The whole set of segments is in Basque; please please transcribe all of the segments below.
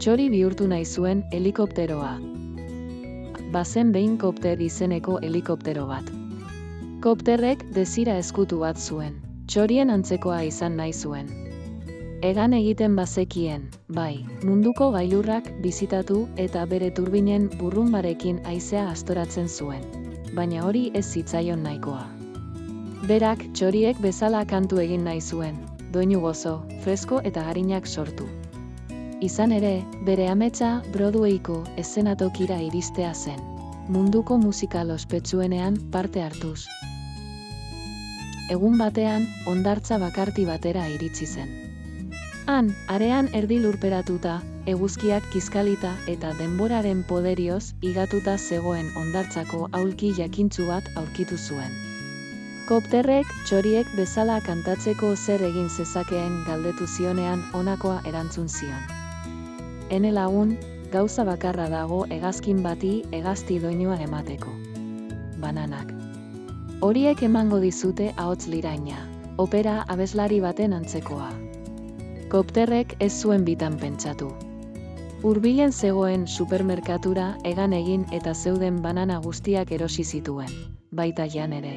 Txori bihurtu nahi zuen helikopteroa. Bazen behin kopter izeneko helikoptero bat. Kopterrek desira eskutu bat zuen. Txorien antzekoa izan nahi zuen. Egan egiten bazekien, bai, munduko gailurrak bizitatu eta bere turbinen burrunbarekin haizea astoratzen zuen. Baina hori ez zitzaion nahikoa. Berak txoriek bezala kantu egin nahi zuen, doinu gozo, fresko eta arinak sortu. Izan ere, bere ametsa Broadwayko eszenatokira iristea zen, munduko musikal ospetsuenean parte hartuz. Egun batean, hondartza bakarti batera iritsi zen. Han, arean erdi lurperatuta, eguzkiak kizkalita eta denboraren poderioz higatuta zegoen hondartzako aulki jakintsu bat aurkitu zuen. Kopterrek txoriek bezala kantatzeko zer egin zezakeen galdetu zionean honakoa erantzun zion. Ene lagun, gauza bakarra dago hegazkin bati hegazti doinua emateko. Bananak. Horiek emango dizute ahots liraina, opera abeslari baten antzekoa. Kopterrek ez zuen bitan pentsatu. Hurbilen zegoen supermerkatura egan egin eta zeuden banana guztiak erosi zituen, baita jan ere.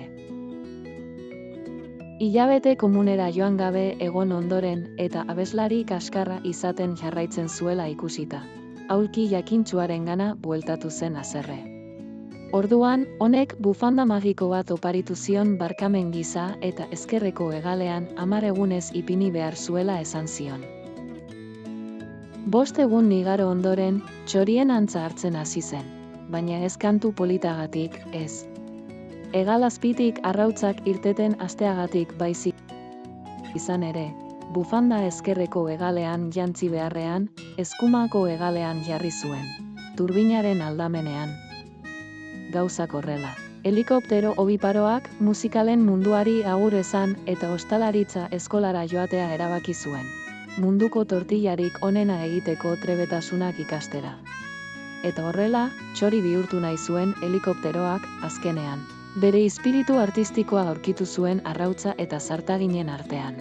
Hilabete komunera joan gabe egon ondoren eta abeslari kaskarra izaten jarraitzen zuela ikusita. Aulki jakintsuarengana bueltatu zen haserre. Orduan, honek bufanda magiko bat oparitu zion barkamen gisa eta ezkerreko hegalean 10 egunez ipini behar zuela esan zion. 5 egun igaro ondoren, txorien antza hartzen hasi zen, baina ez kantu politagatik, ez. Hegal azpitik arrautzak irteten hasteagatik baizik. Izan ere, bufanda ezkerreko hegalean jantzi beharrean, eskumako hegalean jarri zuen, turbinaren aldamenean. Gauzak horrela. Helikoptero obiparoak musikalen munduari agur esan eta ostalaritza eskolara joatea erabaki zuen. Munduko tortillarik onena egiteko trebetasunak ikastera. Eta horrela, txori bihurtu nahi zuen helikopteroak azkenean. Bere izpiritu artistikoa aurkitu zuen arrautza eta zartaginen artean.